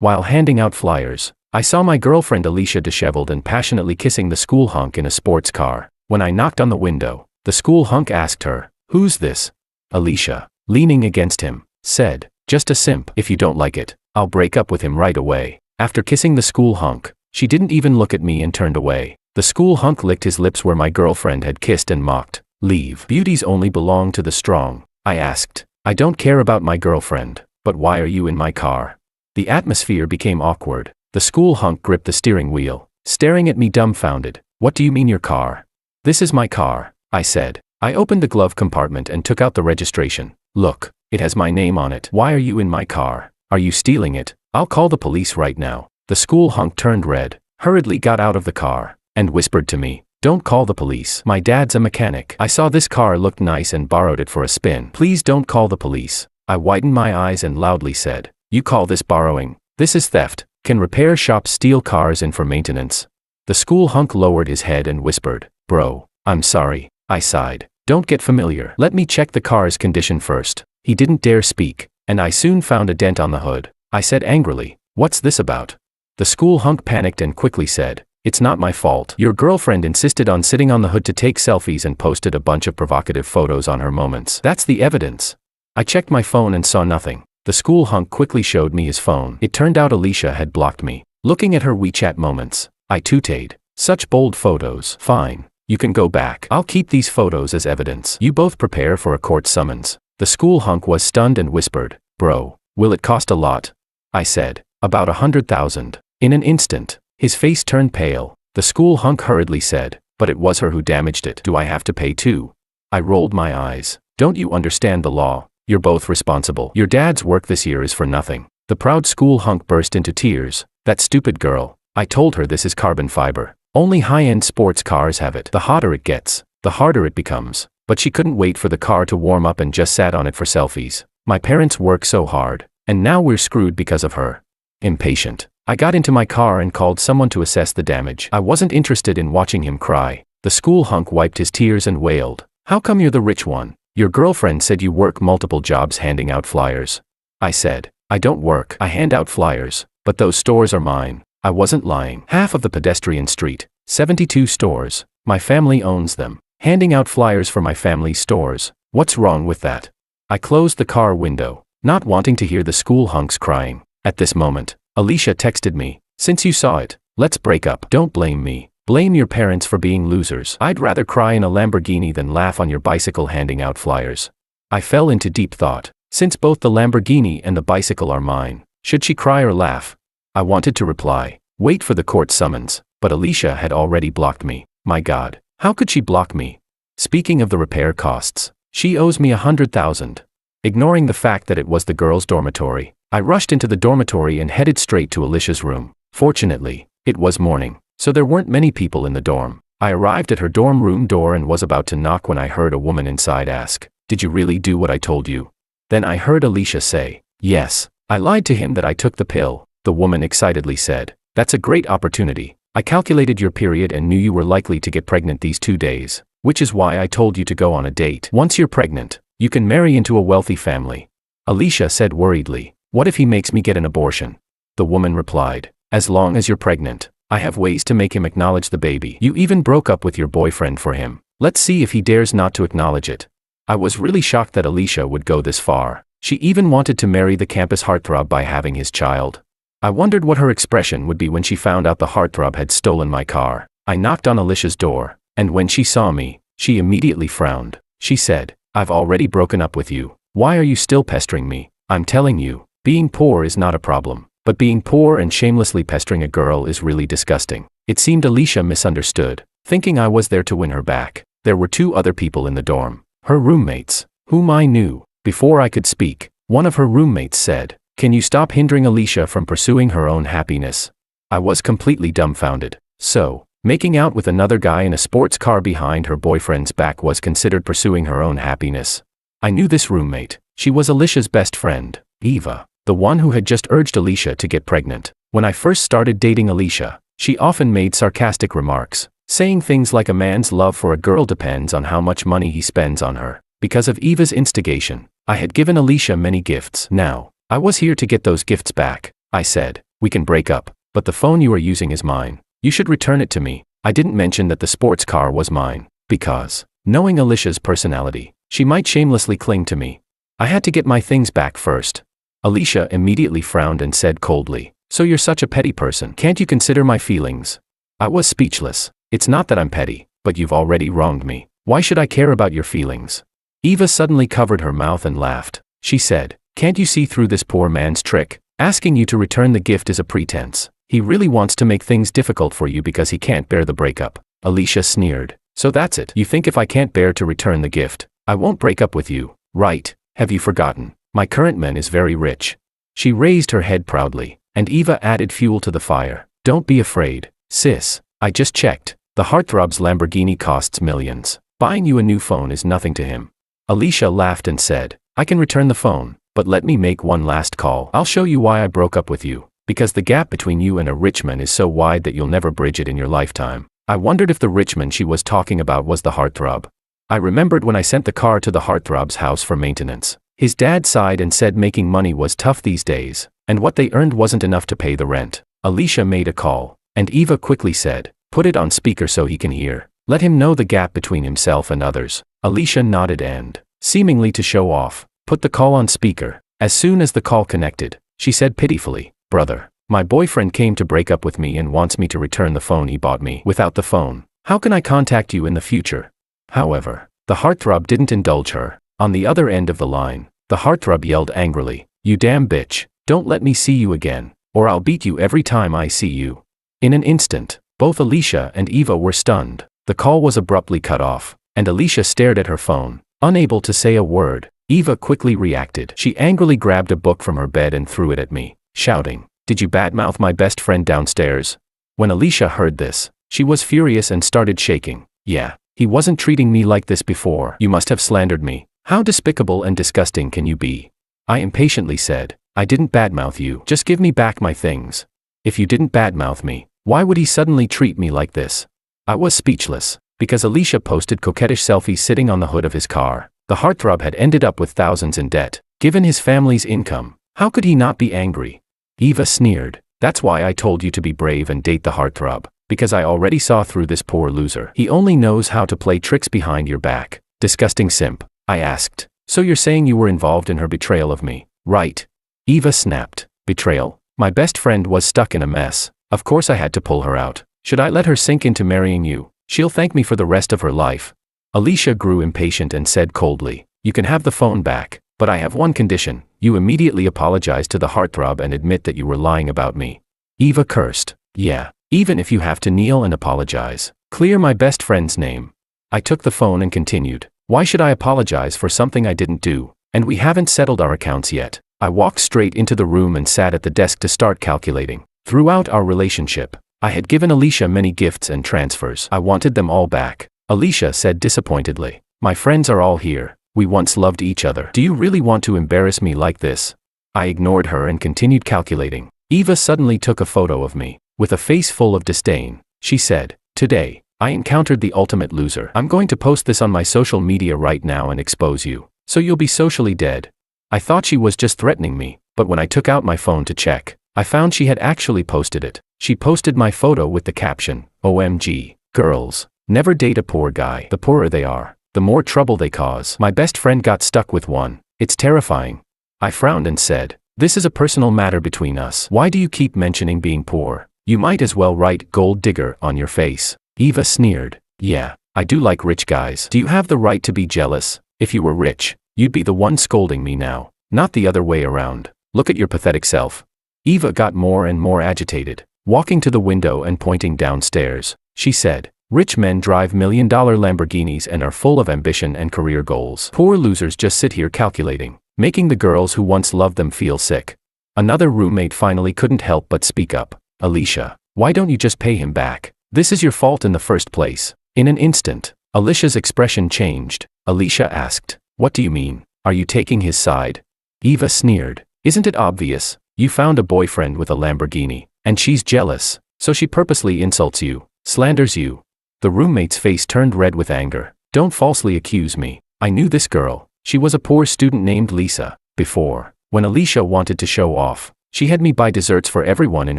While handing out flyers, I saw my girlfriend Alicia disheveled and passionately kissing the school hunk in a sports car. When I knocked on the window, the school hunk asked her, "Who's this?" Alicia, leaning against him, said, "Just a simp. If you don't like it, I'll break up with him right away." After kissing the school hunk, she didn't even look at me and turned away. The school hunk licked his lips where my girlfriend had kissed and mocked. "Leave. Beauties only belong to the strong." I asked, "I don't care about my girlfriend, but why are you in my car?" The atmosphere became awkward. The school hunk gripped the steering wheel, staring at me dumbfounded. "What do you mean your car?" "This is my car," I said. I opened the glove compartment and took out the registration. "Look, it has my name on it. Why are you in my car? Are you stealing it? I'll call the police right now." The school hunk turned red, hurriedly got out of the car, and whispered to me, "Don't call the police. My dad's a mechanic. I saw this car looked nice and borrowed it for a spin. Please don't call the police." I widened my eyes and loudly said, "You call this borrowing? This is theft. Can repair shops steal cars in for maintenance?" The school hunk lowered his head and whispered, "Bro, I'm sorry." I sighed. "Don't get familiar. Let me check the car's condition first." He didn't dare speak, and I soon found a dent on the hood. I said angrily, "What's this about?" The school hunk panicked and quickly said, "It's not my fault. Your girlfriend insisted on sitting on the hood to take selfies and posted a bunch of provocative photos on her moments. That's the evidence." I checked my phone and saw nothing. The school hunk quickly showed me his phone. It turned out Alicia had blocked me. Looking at her WeChat moments, I tooted. "Such bold photos." "Fine. You can go back. I'll keep these photos as evidence. You both prepare for a court summons." The school hunk was stunned and whispered, "Bro, will it cost a lot?" I said, "About 100,000. In an instant, his face turned pale. The school hunk hurriedly said, "But it was her who damaged it. Do I have to pay too?" I rolled my eyes. "Don't you understand the law? You're both responsible. Your dad's work this year is for nothing." The proud school hunk burst into tears. "That stupid girl. I told her this is carbon fiber. Only high-end sports cars have it. The hotter it gets, the harder it becomes." But she couldn't wait for the car to warm up and just sat on it for selfies. "My parents work so hard, and now we're screwed because of her." Impatient, I got into my car and called someone to assess the damage. I wasn't interested in watching him cry. The school hunk wiped his tears and wailed, "How come you're the rich one? Your girlfriend said you work multiple jobs handing out flyers." I said, "I don't work. I hand out flyers, but those stores are mine." I wasn't lying. Half of the pedestrian street, 72 stores, my family owns them. Handing out flyers for my family's stores, what's wrong with that? I closed the car window, not wanting to hear the school hunks crying. At this moment, Alicia texted me, "Since you saw it, let's break up." "Don't blame me. Blame your parents for being losers. I'd rather cry in a Lamborghini than laugh on your bicycle handing out flyers." I fell into deep thought. Since both the Lamborghini and the bicycle are mine, should she cry or laugh? I wanted to reply, "Wait for the court summons," but Alicia had already blocked me. My God, how could she block me? Speaking of the repair costs, she owes me 100,000. Ignoring the fact that it was the girls' dormitory, I rushed into the dormitory and headed straight to Alicia's room. Fortunately, it was morning, so there weren't many people in the dorm. I arrived at her dorm room door and was about to knock when I heard a woman inside ask, "Did you really do what I told you?" Then I heard Alicia say, "Yes, I lied to him that I took the pill." The woman excitedly said, "That's a great opportunity. I calculated your period and knew you were likely to get pregnant these 2 days, which is why I told you to go on a date. Once you're pregnant, you can marry into a wealthy family." Alicia said worriedly, "What if he makes me get an abortion?" The woman replied, "As long as you're pregnant, I have ways to make him acknowledge the baby. You even broke up with your boyfriend for him. Let's see if he dares not to acknowledge it." I was really shocked that Alicia would go this far. She even wanted to marry the campus heartthrob by having his child. I wondered what her expression would be when she found out the heartthrob had stolen my car. I knocked on Alicia's door, and when she saw me, she immediately frowned. She said, "I've already broken up with you. Why are you still pestering me? I'm telling you, being poor is not a problem, but being poor and shamelessly pestering a girl is really disgusting." It seemed Alicia misunderstood, thinking I was there to win her back. There were 2 other people in the dorm, her roommates, whom I knew. Before I could speak, one of her roommates said, "Can you stop hindering Alicia from pursuing her own happiness?" I was completely dumbfounded. So, making out with another guy in a sports car behind her boyfriend's back was considered pursuing her own happiness. I knew this roommate. She was Alicia's best friend, Eva, the one who had just urged Alicia to get pregnant. When I first started dating Alicia, she often made sarcastic remarks, saying things like a man's love for a girl depends on how much money he spends on her. Because of Eva's instigation, I had given Alicia many gifts. Now, I was here to get those gifts back. I said, We can break up, but the phone you are using is mine. You should return it to me. I didn't mention that the sports car was mine, because, knowing Alicia's personality, she might shamelessly cling to me. I had to get my things back first. Alicia immediately frowned and said coldly, "So you're such a petty person. Can't you consider my feelings?" I was speechless. It's not that I'm petty, but you've already wronged me. Why should I care about your feelings? Eva suddenly covered her mouth and laughed. She said, "Can't you see through this poor man's trick? Asking you to return the gift is a pretense. He really wants to make things difficult for you because he can't bear the breakup." Alicia sneered. "So that's it. You think if I can't bear to return the gift, I won't break up with you, right? Have you forgotten? My current man is very rich." She raised her head proudly, and Eva added fuel to the fire. "Don't be afraid, sis. I just checked. The heartthrob's Lamborghini costs millions. Buying you a new phone is nothing to him." Alicia laughed and said, "I can return the phone, but let me make one last call. I'll show you why I broke up with you. Because the gap between you and a rich man is so wide that you'll never bridge it in your lifetime." I wondered if the rich man she was talking about was the heartthrob. I remembered when I sent the car to the heartthrob's house for maintenance. His dad sighed and said making money was tough these days, and what they earned wasn't enough to pay the rent. Alicia made a call, and Eva quickly said, "Put it on speaker so he can hear. Let him know the gap between himself and others." Alicia nodded and, seemingly to show off, put the call on speaker. As soon as the call connected, she said pitifully, "Brother, my boyfriend came to break up with me and wants me to return the phone he bought me. Without the phone, how can I contact you in the future?" However, the heartthrob didn't indulge her. On the other end of the line, the heartthrob yelled angrily, "You damn bitch, don't let me see you again, or I'll beat you every time I see you." In an instant, both Alicia and Eva were stunned. The call was abruptly cut off, and Alicia stared at her phone, unable to say a word. Eva quickly reacted. She angrily grabbed a book from her bed and threw it at me, shouting, "Did you badmouth my best friend downstairs?" When Alicia heard this, she was furious and started shaking. "Yeah, he wasn't treating me like this before. You must have slandered me. How despicable and disgusting can you be?" I impatiently said, "I didn't badmouth you. Just give me back my things." "If you didn't badmouth me, why would he suddenly treat me like this?" I was speechless, because Alicia posted coquettish selfies sitting on the hood of his car. The heartthrob had ended up with thousands in debt. Given his family's income, how could he not be angry? Eva sneered, "That's why I told you to be brave and date the heartthrob, because I already saw through this poor loser. He only knows how to play tricks behind your back." "Disgusting simp," I asked. "So you're saying you were involved in her betrayal of me, right?" Eva snapped. "Betrayal? My best friend was stuck in a mess. Of course I had to pull her out. Should I let her sink into marrying you? She'll thank me for the rest of her life." Alicia grew impatient and said coldly, "You can have the phone back, but I have one condition. You immediately apologize to the heartthrob and admit that you were lying about me." Eva cursed. "Yeah, even if you have to kneel and apologize. Clear my best friend's name." I took the phone and continued, "Why should I apologize for something I didn't do? And we haven't settled our accounts yet." I walked straight into the room and sat at the desk to start calculating. Throughout our relationship, I had given Alicia many gifts and transfers. I wanted them all back. Alicia said disappointedly, "My friends are all here. We once loved each other. Do you really want to embarrass me like this?" I ignored her and continued calculating. Eva suddenly took a photo of me. With a face full of disdain, she said, "Today, I encountered the ultimate loser. I'm going to post this on my social media right now and expose you, so you'll be socially dead." I thought she was just threatening me, but when I took out my phone to check, I found she had actually posted it. She posted my photo with the caption, "OMG, girls, never date a poor guy. The poorer they are, the more trouble they cause. My best friend got stuck with one. It's terrifying." I frowned and said, "This is a personal matter between us. Why do you keep mentioning being poor? You might as well write gold digger on your face." Eva sneered, "Yeah, I do like rich guys. Do you have the right to be jealous? If you were rich, you'd be the one scolding me now, not the other way around. Look at your pathetic self." Eva got more and more agitated. Walking to the window and pointing downstairs, she said, "Rich men drive million-dollar Lamborghinis and are full of ambition and career goals. Poor losers just sit here calculating, making the girls who once loved them feel sick." Another roommate finally couldn't help but speak up. "Alicia, why don't you just pay him back? This is your fault in the first place." In an instant, Alicia's expression changed. Alicia asked, "What do you mean? Are you taking his side?" Eva sneered, "Isn't it obvious? You found a boyfriend with a Lamborghini, and she's jealous, so she purposely insults you, slanders you." The roommate's face turned red with anger. "Don't falsely accuse me. I knew this girl. She was a poor student named Lisa. Before, when Alicia wanted to show off, She had me buy desserts for everyone in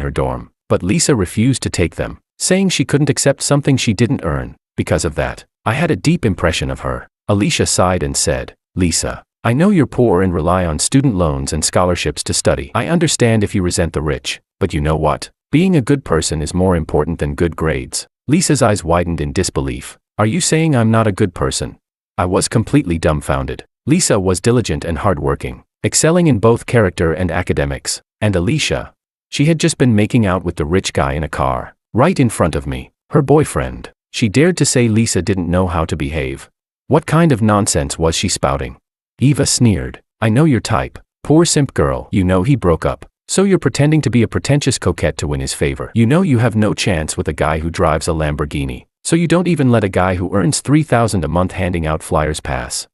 her dorm, but Lisa refused to take them, saying she couldn't accept something she didn't earn. Because of that, I had a deep impression of her. Alicia sighed and said, Lisa, I know you're poor and rely on student loans and scholarships to study. I understand if you resent the rich, but you know what? Being a good person is more important than good grades. Lisa's eyes widened in disbelief. Are you saying I'm not a good person? I was completely dumbfounded. Lisa was diligent and hardworking, excelling in both character and academics. And Alicia? She had just been making out with the rich guy in a car, right in front of me, her boyfriend. She dared to say Lisa didn't know how to behave. What kind of nonsense was she spouting? Eva sneered. I know your type. Poor simp girl. You know he broke up. So you're pretending to be a pretentious coquette to win his favor. You know you have no chance with a guy who drives a Lamborghini. So you don't even let a guy who earns $3,000 a month handing out flyers pass.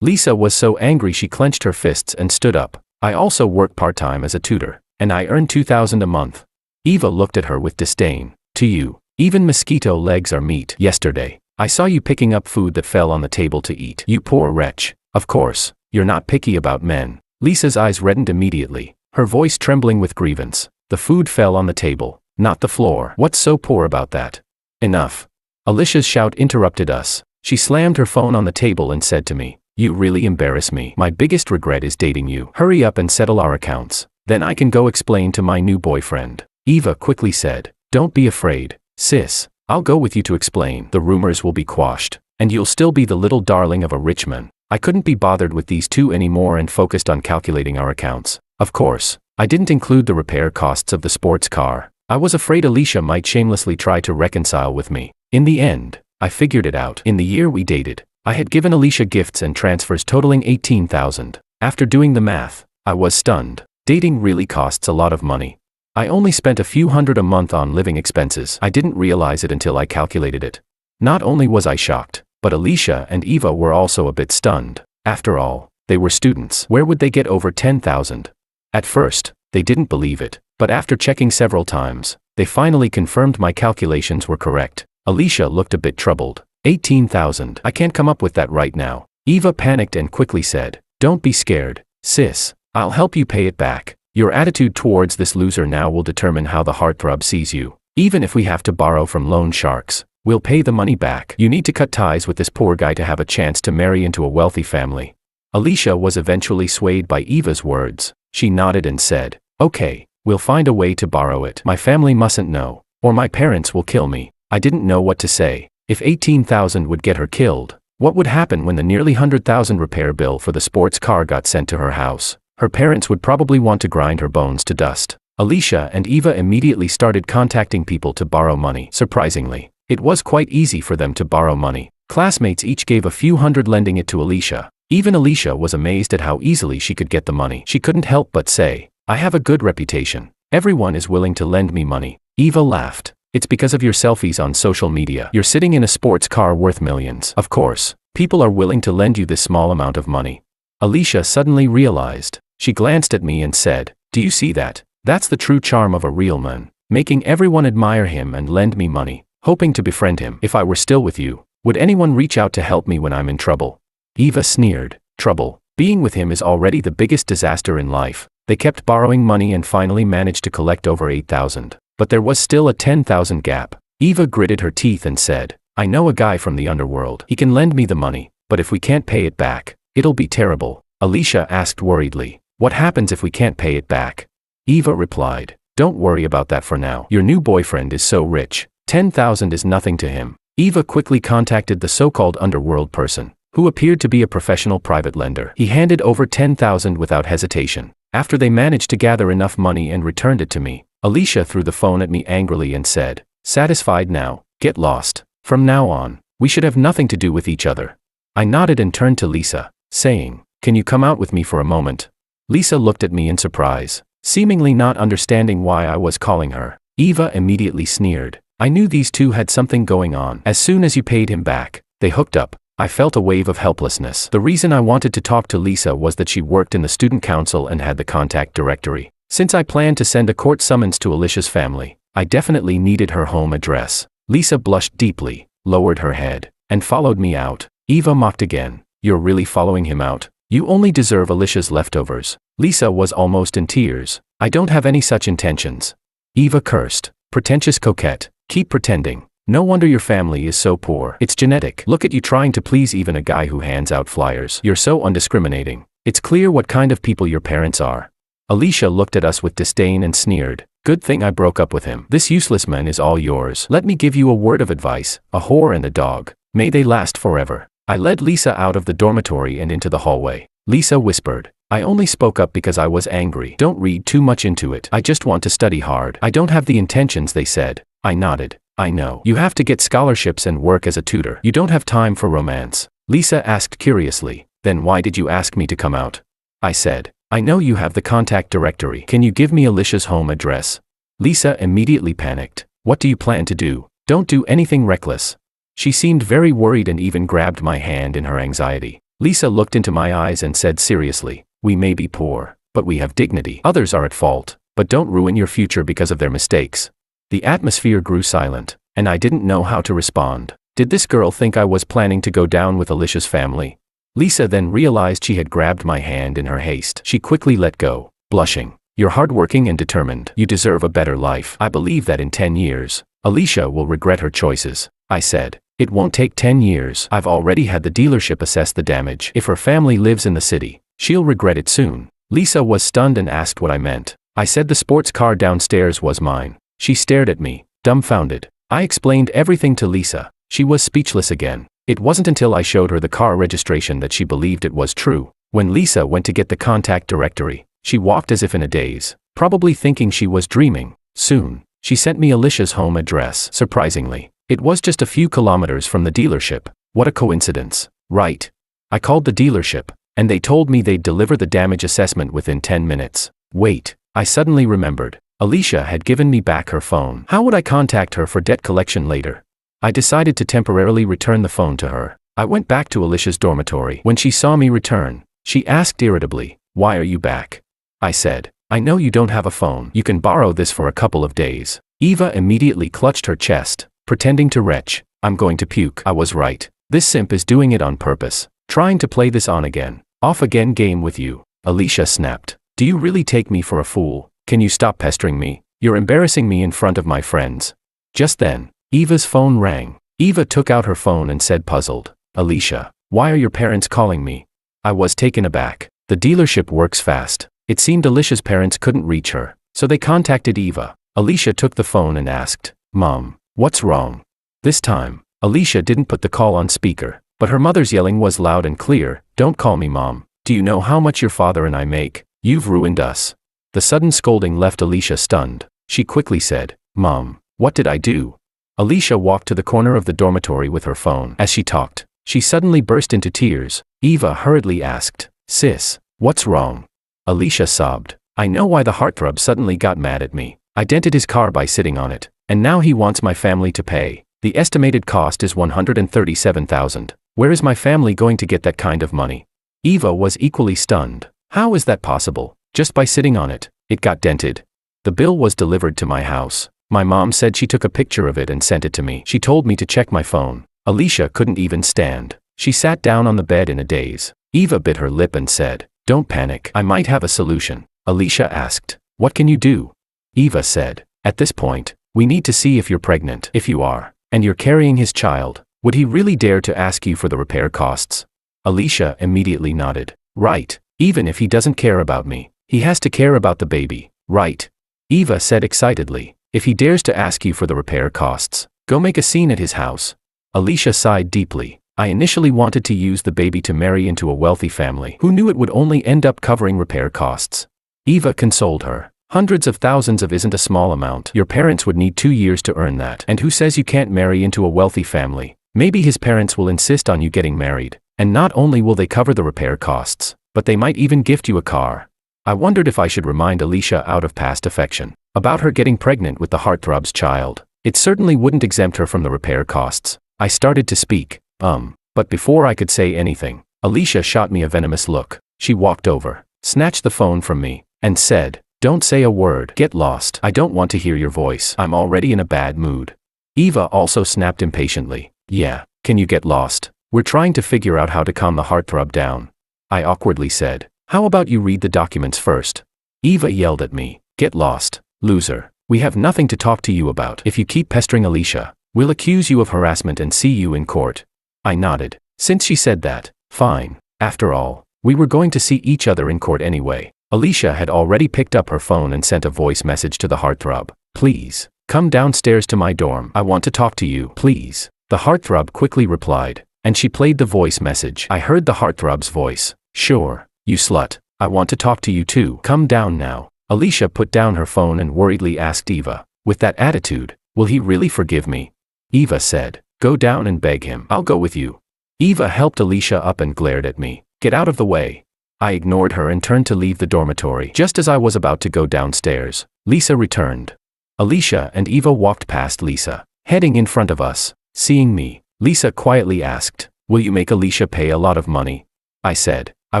Lisa was so angry she clenched her fists and stood up. I also work part-time as a tutor, and I earn $2,000 a month. Eva looked at her with disdain. To you, even mosquito legs are meat. Yesterday, I saw you picking up food that fell on the table to eat. You poor wretch. Of course, you're not picky about men. Lisa's eyes reddened immediately, her voice trembling with grievance. The food fell on the table, not the floor. What's so poor about that? Enough. Alicia's shout interrupted us. She slammed her phone on the table and said to me, You really embarrass me. My biggest regret is dating you. Hurry up and settle our accounts. Then I can go explain to my new boyfriend. Eva quickly said, Don't be afraid, sis. I'll go with you to explain. The rumors will be quashed, and you'll still be the little darling of a rich man. I couldn't be bothered with these two anymore and focused on calculating our accounts. Of course, I didn't include the repair costs of the sports car. I was afraid Alicia might shamelessly try to reconcile with me. In the end, I figured it out. In the year we dated, I had given Alicia gifts and transfers totaling $18,000. After doing the math, I was stunned. Dating really costs a lot of money. I only spent a few hundred a month on living expenses. I didn't realize it until I calculated it. Not only was I shocked, but Alicia and Eva were also a bit stunned. After all, they were students. Where would they get over $10,000? At first, they didn't believe it, but after checking several times, they finally confirmed my calculations were correct. Alicia looked a bit troubled. $18,000. I can't come up with that right now. Eva panicked and quickly said, Don't be scared, sis. I'll help you pay it back. Your attitude towards this loser now will determine how the heartthrob sees you. Even if we have to borrow from loan sharks, we'll pay the money back. You need to cut ties with this poor guy to have a chance to marry into a wealthy family. Alicia was eventually swayed by Eva's words. She nodded and said, Okay, we'll find a way to borrow it. My family mustn't know, or my parents will kill me. I didn't know what to say. If $18,000 would get her killed, what would happen when the nearly $100,000 repair bill for the sports car got sent to her house? Her parents would probably want to grind her bones to dust. Alicia and Eva immediately started contacting people to borrow money. Surprisingly, it was quite easy for them to borrow money. Classmates each gave a few hundred, lending it to Alicia. Even Alicia was amazed at how easily she could get the money. She couldn't help but say, I have a good reputation. Everyone is willing to lend me money. Eva laughed. It's because of your selfies on social media. You're sitting in a sports car worth millions. Of course, people are willing to lend you this small amount of money. Alicia suddenly realized. She glanced at me and said, Do you see that? That's the true charm of a real man, making everyone admire him and lend me money, hoping to befriend him. If I were still with you, would anyone reach out to help me when I'm in trouble? Eva sneered. Trouble? Being with him is already the biggest disaster in life. They kept borrowing money and finally managed to collect over $8,000. But there was still a $10,000 gap. Eva gritted her teeth and said, I know a guy from the underworld. He can lend me the money, but if we can't pay it back, it'll be terrible. Alicia asked worriedly, What happens if we can't pay it back? Eva replied, Don't worry about that for now. Your new boyfriend is so rich. $10,000 is nothing to him. Eva quickly contacted the so-called underworld person, who appeared to be a professional private lender. He handed over $10,000 without hesitation. After they managed to gather enough money and returned it to me, Alicia threw the phone at me angrily and said, Satisfied now? Get lost. From now on, we should have nothing to do with each other. I nodded and turned to Lisa, saying, Can you come out with me for a moment? Lisa looked at me in surprise, seemingly not understanding why I was calling her. Eva immediately sneered. I knew these two had something going on. As soon as you paid him back, they hooked up. I felt a wave of helplessness. The reason I wanted to talk to Lisa was that she worked in the student council and had the contact directory. Since I planned to send a court summons to Alicia's family, I definitely needed her home address. Lisa blushed deeply, lowered her head, and followed me out. Eva mocked again. You're really following him out? You only deserve Alicia's leftovers. Lisa was almost in tears. I don't have any such intentions. Eva cursed. Pretentious coquette. Keep pretending. No wonder your family is so poor. It's genetic. Look at you trying to please even a guy who hands out flyers. You're so undiscriminating. It's clear what kind of people your parents are. Alicia looked at us with disdain and sneered. Good thing I broke up with him. This useless man is all yours. Let me give you a word of advice. A whore and a dog. May they last forever. I led Lisa out of the dormitory and into the hallway. Lisa whispered. I only spoke up because I was angry. Don't read too much into it. I just want to study hard. I don't have the intentions they said. I nodded. I know. You have to get scholarships and work as a tutor. You don't have time for romance. Lisa asked curiously. Then why did you ask me to come out? I said. I know you have the contact directory. Can you give me Alicia's home address? Lisa immediately panicked. What do you plan to do? Don't do anything reckless. She seemed very worried and even grabbed my hand in her anxiety. Lisa looked into my eyes and said seriously, we may be poor, but we have dignity. Others are at fault, but don't ruin your future because of their mistakes. The atmosphere grew silent, and I didn't know how to respond. Did this girl think I was planning to go down with Alicia's family? Lisa then realized she had grabbed my hand in her haste. She quickly let go, blushing. You're hardworking and determined. You deserve a better life. I believe that in 10 years, Alicia will regret her choices. I said. It won't take 10 years. I've already had the dealership assess the damage. If her family lives in the city, she'll regret it soon. Lisa was stunned and asked what I meant. I said the sports car downstairs was mine. She stared at me, dumbfounded. I explained everything to Lisa. She was speechless again. It wasn't until I showed her the car registration that she believed it was true. When Lisa went to get the contact directory, she walked as if in a daze, probably thinking she was dreaming. Soon, she sent me Alicia's home address. Surprisingly, it was just a few kilometers from the dealership. What a coincidence, right? I called the dealership, and they told me they'd deliver the damage assessment within 10 minutes. Wait, I suddenly remembered. Alicia had given me back her phone. How would I contact her for debt collection later? I decided to temporarily return the phone to her. I went back to Alicia's dormitory. When she saw me return, she asked irritably, "Why are you back?" I said, "I know you don't have a phone. You can borrow this for a couple of days." Eva immediately clutched her chest, pretending to retch. I'm going to puke. I was right. This simp is doing it on purpose, trying to play this on again, off again game with you. Alicia snapped. Do you really take me for a fool? Can you stop pestering me? You're embarrassing me in front of my friends. Just then, Eva's phone rang. Eva took out her phone and said puzzled, Alicia, why are your parents calling me? I was taken aback. The dealership works fast. It seemed Alicia's parents couldn't reach her, so they contacted Eva. Alicia took the phone and asked, Mom, what's wrong? This time, Alicia didn't put the call on speaker, but her mother's yelling was loud and clear. Don't call me Mom. Do you know how much your father and I make? You've ruined us. The sudden scolding left Alicia stunned. She quickly said, Mom, what did I do? Alicia walked to the corner of the dormitory with her phone. As she talked, she suddenly burst into tears. Eva hurriedly asked, Sis, what's wrong? Alicia sobbed. I know why the heartthrob suddenly got mad at me. I dented his car by sitting on it, and now he wants my family to pay. The estimated cost is $137,000. Where is my family going to get that kind of money? Eva was equally stunned. How is that possible? Just by sitting on it, it got dented. The bill was delivered to my house. My mom said she took a picture of it and sent it to me. She told me to check my phone. Alicia couldn't even stand. She sat down on the bed in a daze. Eva bit her lip and said, Don't panic. I might have a solution. Alicia asked, What can you do? Eva said, At this point, we need to see if you're pregnant. If you are, and you're carrying his child, would he really dare to ask you for the repair costs? Alicia immediately nodded. Right. Even if he doesn't care about me, he has to care about the baby, right? Eva said excitedly, If he dares to ask you for the repair costs, go make a scene at his house. Alicia sighed deeply. I initially wanted to use the baby to marry into a wealthy family. Who knew it would only end up covering repair costs? Eva consoled her. Hundreds of thousands of isn't a small amount. Your parents would need 2 years to earn that. And who says you can't marry into a wealthy family? Maybe his parents will insist on you getting married, and not only will they cover the repair costs, but they might even gift you a car. I wondered if I should remind Alicia out of past affection about her getting pregnant with the heartthrob's child. It certainly wouldn't exempt her from the repair costs. I started to speak, but before I could say anything, Alicia shot me a venomous look. She walked over, snatched the phone from me, and said, Don't say a word. Get lost. I don't want to hear your voice. I'm already in a bad mood. Eva also snapped impatiently. Yeah, can you get lost? We're trying to figure out how to calm the heartthrob down. I awkwardly said. How about you read the documents first? Eva yelled at me. Get lost, loser. We have nothing to talk to you about. If you keep pestering Alicia, we'll accuse you of harassment and see you in court. I nodded. Since she said that, fine. After all, we were going to see each other in court anyway. Alicia had already picked up her phone and sent a voice message to the heartthrob. Please, come downstairs to my dorm. I want to talk to you, please. The heartthrob quickly replied, and she played the voice message. I heard the heartthrob's voice. Sure, you slut. I want to talk to you too. Come down now. Alicia put down her phone and worriedly asked Eva, with that attitude, will he really forgive me? Eva said, go down and beg him. I'll go with you. Eva helped Alicia up and glared at me. Get out of the way. I ignored her and turned to leave the dormitory. Just as I was about to go downstairs, Lisa returned. Alicia and Eva walked past Lisa, heading in front of us. Seeing me, Lisa quietly asked, will you make Alicia pay a lot of money? I said, I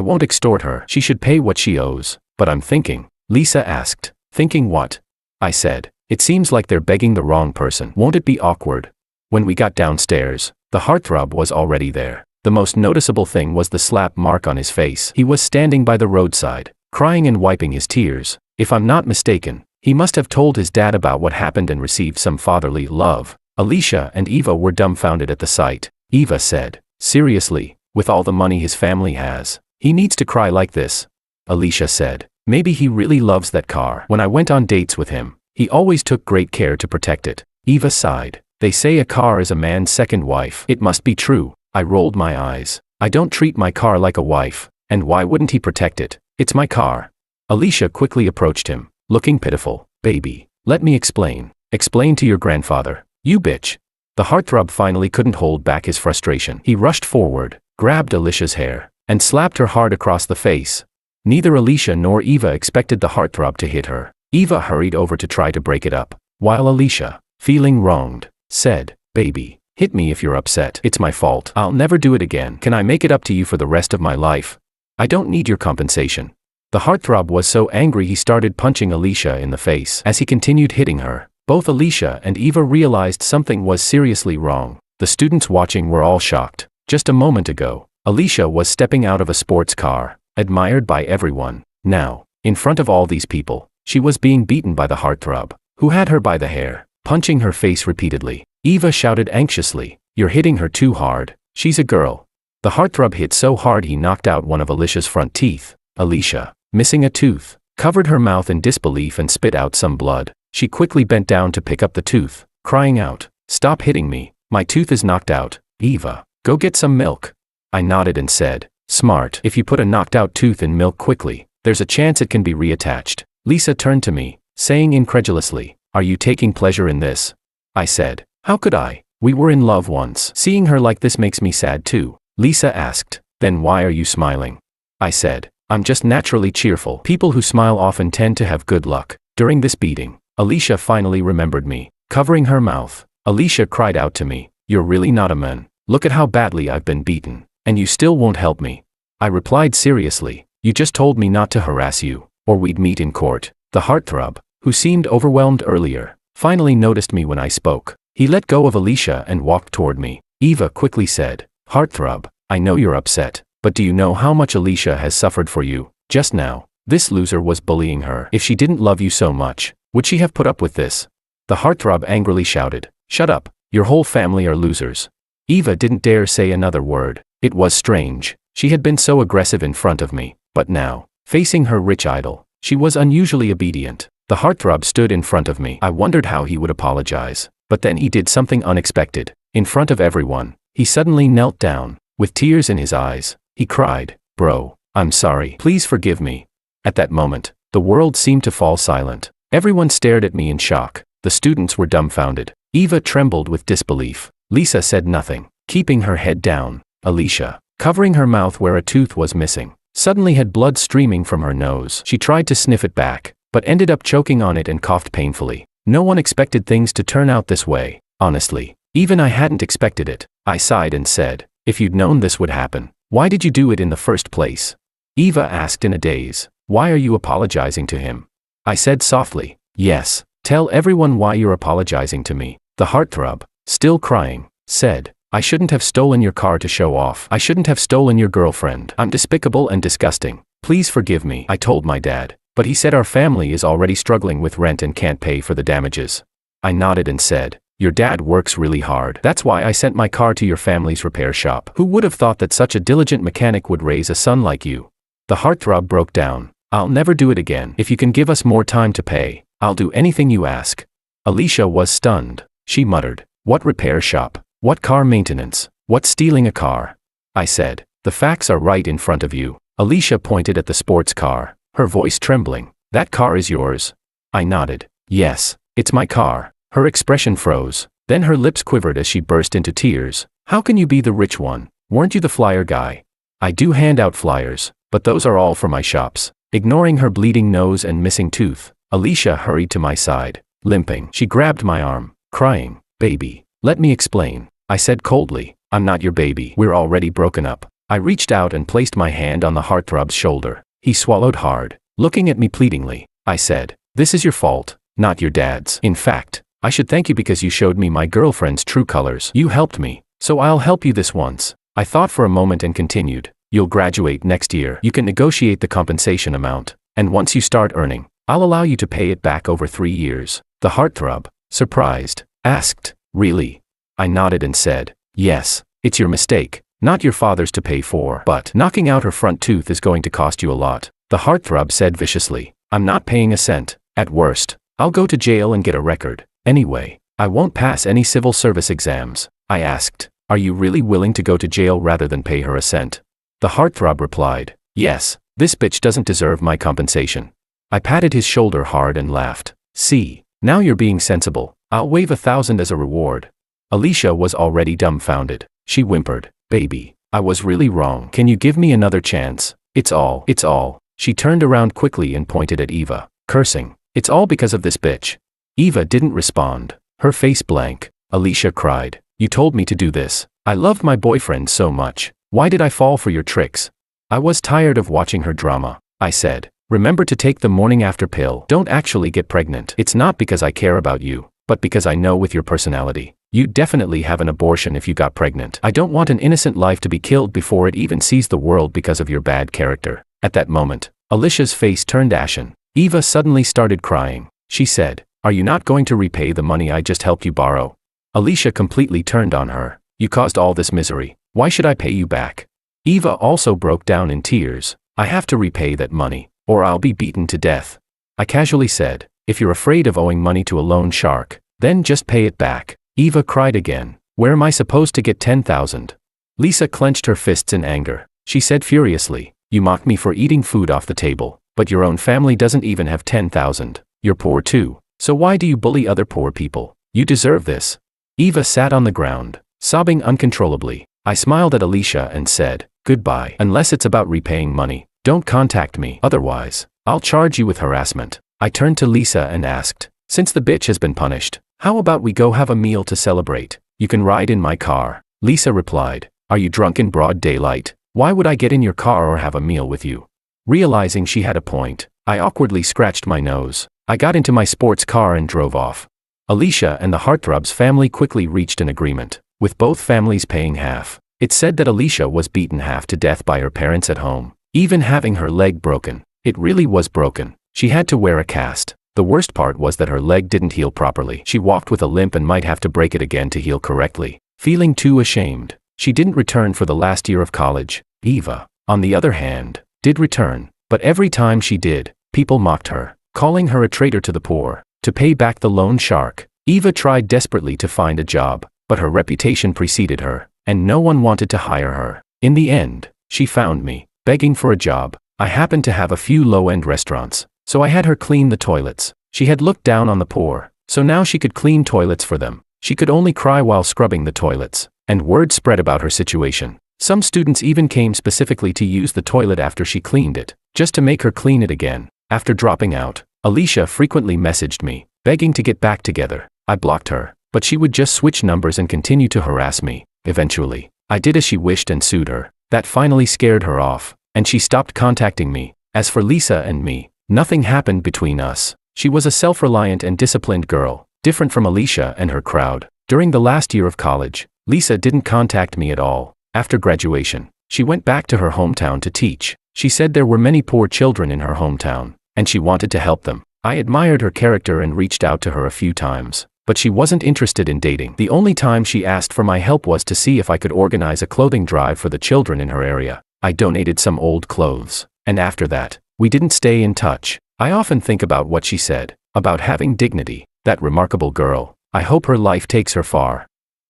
won't extort her. She should pay what she owes. But I'm thinking. Lisa asked, thinking what? I said, it seems like they're begging the wrong person. Won't it be awkward? When we got downstairs, the heartthrob was already there. The most noticeable thing was the slap mark on his face. He was standing by the roadside, crying and wiping his tears. If I'm not mistaken, he must have told his dad about what happened and received some fatherly love. Alicia and Eva were dumbfounded at the sight. Eva said, seriously, with all the money his family has, he needs to cry like this? Alicia said, maybe he really loves that car. When I went on dates with him, he always took great care to protect it. Eva sighed. They say a car is a man's second wife. It must be true. I rolled my eyes. I don't treat my car like a wife, and why wouldn't he protect it? It's my car. Alicia quickly approached him, looking pitiful. Baby, let me explain. Explain to your grandfather. You bitch. The heartthrob finally couldn't hold back his frustration. He rushed forward, grabbed Alicia's hair, and slapped her hard across the face. Neither Alicia nor Eva expected the heartthrob to hit her. Eva hurried over to try to break it up, while Alicia, feeling wronged, said, baby, hit me if you're upset. It's my fault. I'll never do it again. Can I make it up to you for the rest of my life? I don't need your compensation. The heartthrob was so angry he started punching Alicia in the face. As he continued hitting her, both Alicia and Eva realized something was seriously wrong. The students watching were all shocked. Just a moment ago, Alicia was stepping out of a sports car, admired by everyone. Now, in front of all these people, she was being beaten by the heartthrob, who had her by the hair, punching her face repeatedly. Eva shouted anxiously, you're hitting her too hard. She's a girl. The heartthrob hit so hard he knocked out one of Alicia's front teeth. Alicia, missing a tooth, covered her mouth in disbelief and spit out some blood. She quickly bent down to pick up the tooth, crying out, stop hitting me. My tooth is knocked out. Eva, go get some milk. I nodded and said, smart. If you put a knocked out tooth in milk quickly, there's a chance it can be reattached. Lisa turned to me, saying incredulously, are you taking pleasure in this? I said, how could I? We were in love once. Seeing her like this makes me sad too. Lisa asked, then why are you smiling? I said, I'm just naturally cheerful. People who smile often tend to have good luck. During this beating, Alicia finally remembered me. Covering her mouth, Alicia cried out to me, you're really not a man. Look at how badly I've been beaten, and you still won't help me. I replied seriously, you just told me not to harass you, or we'd meet in court. The heartthrob, who seemed overwhelmed earlier, finally noticed me when I spoke. He let go of Alicia and walked toward me. Eva quickly said, heartthrob, I know you're upset, but do you know how much Alicia has suffered for you? Just now, this loser was bullying her. If she didn't love you so much, would she have put up with this? The heartthrob angrily shouted, shut up, your whole family are losers. Eva didn't dare say another word. It was strange. She had been so aggressive in front of me, but now, facing her rich idol, she was unusually obedient. The heartthrob stood in front of me. I wondered how he would apologize, but then he did something unexpected. In front of everyone, he suddenly knelt down. With tears in his eyes, he cried, bro, I'm sorry. Please forgive me. At that moment, the world seemed to fall silent. Everyone stared at me in shock. The students were dumbfounded. Eva trembled with disbelief. Lisa said nothing, keeping her head down. Alicia, covering her mouth where a tooth was missing, suddenly had blood streaming from her nose. She tried to sniff it back, but ended up choking on it and coughed painfully. No one expected things to turn out this way. Honestly, even I hadn't expected it. I sighed and said, if you'd known this would happen, why did you do it in the first place? Eva asked in a daze, why are you apologizing to him? I said softly, yes, tell everyone why you're apologizing to me. The heartthrob, still crying, said, I shouldn't have stolen your car to show off. I shouldn't have stolen your girlfriend. I'm despicable and disgusting. Please forgive me, I told my dad. But he said our family is already struggling with rent and can't pay for the damages. I nodded and said, your dad works really hard. That's why I sent my car to your family's repair shop. Who would have thought that such a diligent mechanic would raise a son like you? The heartthrob broke down. I'll never do it again. If you can give us more time to pay, I'll do anything you ask. Alicia was stunned. She muttered, what repair shop? What car maintenance? What's stealing a car? I said, the facts are right in front of you. Alicia pointed at the sports car, her voice trembling. That car is yours? I nodded. Yes, it's my car. Her expression froze. Then her lips quivered as she burst into tears. How can you be the rich one? Weren't you the flyer guy? I do hand out flyers, but those are all for my shops. Ignoring her bleeding nose and missing tooth, Alicia hurried to my side, limping. She grabbed my arm, crying, baby, let me explain. I said coldly, I'm not your baby. We're already broken up. I reached out and placed my hand on the heartthrob's shoulder. He swallowed hard, looking at me pleadingly. I said, this is your fault, not your dad's. In fact, I should thank you because you showed me my girlfriend's true colors. You helped me, so I'll help you this once. I thought for a moment and continued, you'll graduate next year. You can negotiate the compensation amount, and once you start earning, I'll allow you to pay it back over 3 years. The heartthrob, surprised, asked, really? I nodded and said, yes, it's your mistake, not your father's to pay for. But knocking out her front tooth is going to cost you a lot. The heartthrob said viciously, I'm not paying a cent. At worst, I'll go to jail and get a record. Anyway, I won't pass any civil service exams. I asked, are you really willing to go to jail rather than pay her a cent? The heartthrob replied, yes, this bitch doesn't deserve my compensation. I patted his shoulder hard and laughed. See, now you're being sensible. I'll waive 1,000 as a reward. Alicia was already dumbfounded. She whimpered, baby, I was really wrong. Can you give me another chance? It's all. She turned around quickly and pointed at Eva, cursing, it's all because of this bitch. Eva didn't respond, her face blank. Alicia cried, you told me to do this. I loved my boyfriend so much. Why did I fall for your tricks? I was tired of watching her drama. I said, remember to take the morning after pill. Don't actually get pregnant. It's not because I care about you, but because I know with your personality, you'd definitely have an abortion if you got pregnant. I don't want an innocent life to be killed before it even sees the world because of your bad character. At that moment, Alicia's face turned ashen. Eva suddenly started crying. She said, are you not going to repay the money I just helped you borrow? Alicia completely turned on her. You caused all this misery. Why should I pay you back? Eva also broke down in tears. I have to repay that money, or I'll be beaten to death. I casually said, if you're afraid of owing money to a loan shark, then just pay it back. Eva cried again. Where am I supposed to get 10,000? Lisa clenched her fists in anger. She said furiously, you mock me for eating food off the table, but your own family doesn't even have 10,000. You're poor too. So why do you bully other poor people? You deserve this. Eva sat on the ground, sobbing uncontrollably. I smiled at Alicia and said, goodbye. Unless it's about repaying money, don't contact me. Otherwise, I'll charge you with harassment. I turned to Lisa and asked, since the bitch has been punished, how about we go have a meal to celebrate? You can ride in my car. Lisa replied, are you drunk in broad daylight? Why would I get in your car or have a meal with you? Realizing she had a point, I awkwardly scratched my nose. I got into my sports car and drove off. Alicia and the heartthrob's family quickly reached an agreement, with both families paying half. It said that Alicia was beaten half to death by her parents at home, even having her leg broken. It really was broken. She had to wear a cast. The worst part was that her leg didn't heal properly. She walked with a limp and might have to break it again to heal correctly. Feeling too ashamed, she didn't return for the last year of college. Eva, on the other hand, did return, but every time she did, people mocked her, calling her a traitor to the poor. To pay back the loan shark, Eva tried desperately to find a job, but her reputation preceded her, and no one wanted to hire her. In the end, she found me, begging for a job. I happened to have a few low-end restaurants, so I had her clean the toilets. She had looked down on the poor, so now she could clean toilets for them. She could only cry while scrubbing the toilets, and word spread about her situation. Some students even came specifically to use the toilet after she cleaned it, just to make her clean it again. After dropping out, Alicia frequently messaged me, begging to get back together. I blocked her, but she would just switch numbers and continue to harass me. Eventually, I did as she wished and sued her. That finally scared her off, and she stopped contacting me. As for Lisa and me, nothing happened between us. She was a self-reliant and disciplined girl, different from Alicia and her crowd. During the last year of college, Lisa didn't contact me at all. After graduation, she went back to her hometown to teach. She said there were many poor children in her hometown, and she wanted to help them. I admired her character and reached out to her a few times, but she wasn't interested in dating. The only time she asked for my help was to see if I could organize a clothing drive for the children in her area. I donated some old clothes, and after that, we didn't stay in touch. I often think about what she said, about having dignity. That remarkable girl. I hope her life takes her far.